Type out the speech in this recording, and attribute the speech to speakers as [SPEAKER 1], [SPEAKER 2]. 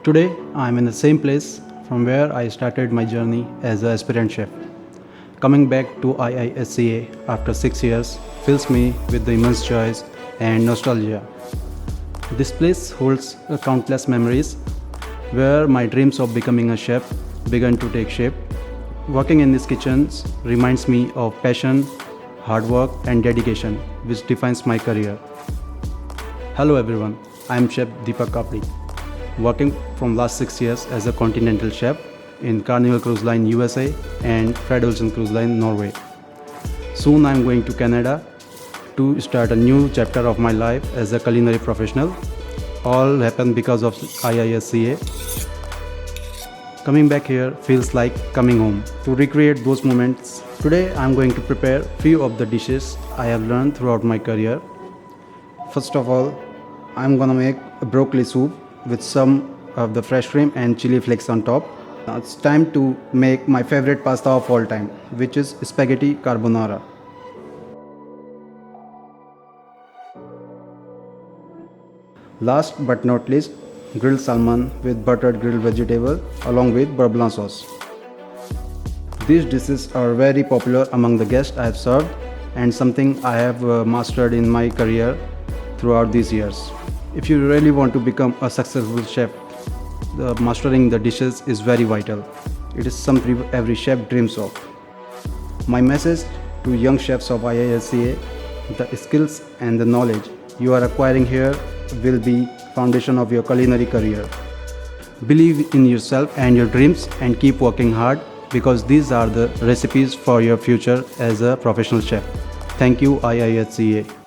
[SPEAKER 1] Today, I am in the same place from where I started my journey as an aspirant chef. Coming back to IIHCA after 6 years fills me with the immense joy and nostalgia. This place holds countless memories where my dreams of becoming a chef began to take shape. Working in these kitchens reminds me of passion, hard work, and dedication, which defines my career. Hello everyone, I am Chef Deepak Kapri, working from last 6 years as a continental chef in Carnival Cruise Line USA and Fred Olsen Cruise Line Norway. Soon I am going to Canada to start a new chapter of my life as a culinary professional. All happened because of IIHCA. Coming back here feels like coming home. To recreate those moments, today I am going to prepare few of the dishes I have learned throughout my career. First of all, I am gonna make a broccoli soup with some of the fresh cream and chili flakes on top. Now it's time to make my favorite pasta of all time, which is spaghetti carbonara. Last but not least, grilled salmon with buttered grilled vegetable along with beurre blanc sauce. These dishes are very popular among the guests I have served and something I have mastered in my career throughout these years. If you really want to become a successful chef, mastering the dishes is very vital. It is something every chef dreams of. My message to young chefs of IIHCA, the skills and the knowledge you are acquiring here will be foundation of your culinary career. Believe in yourself and your dreams and keep working hard because these are the recipes for your future as a professional chef. Thank you IIHCA.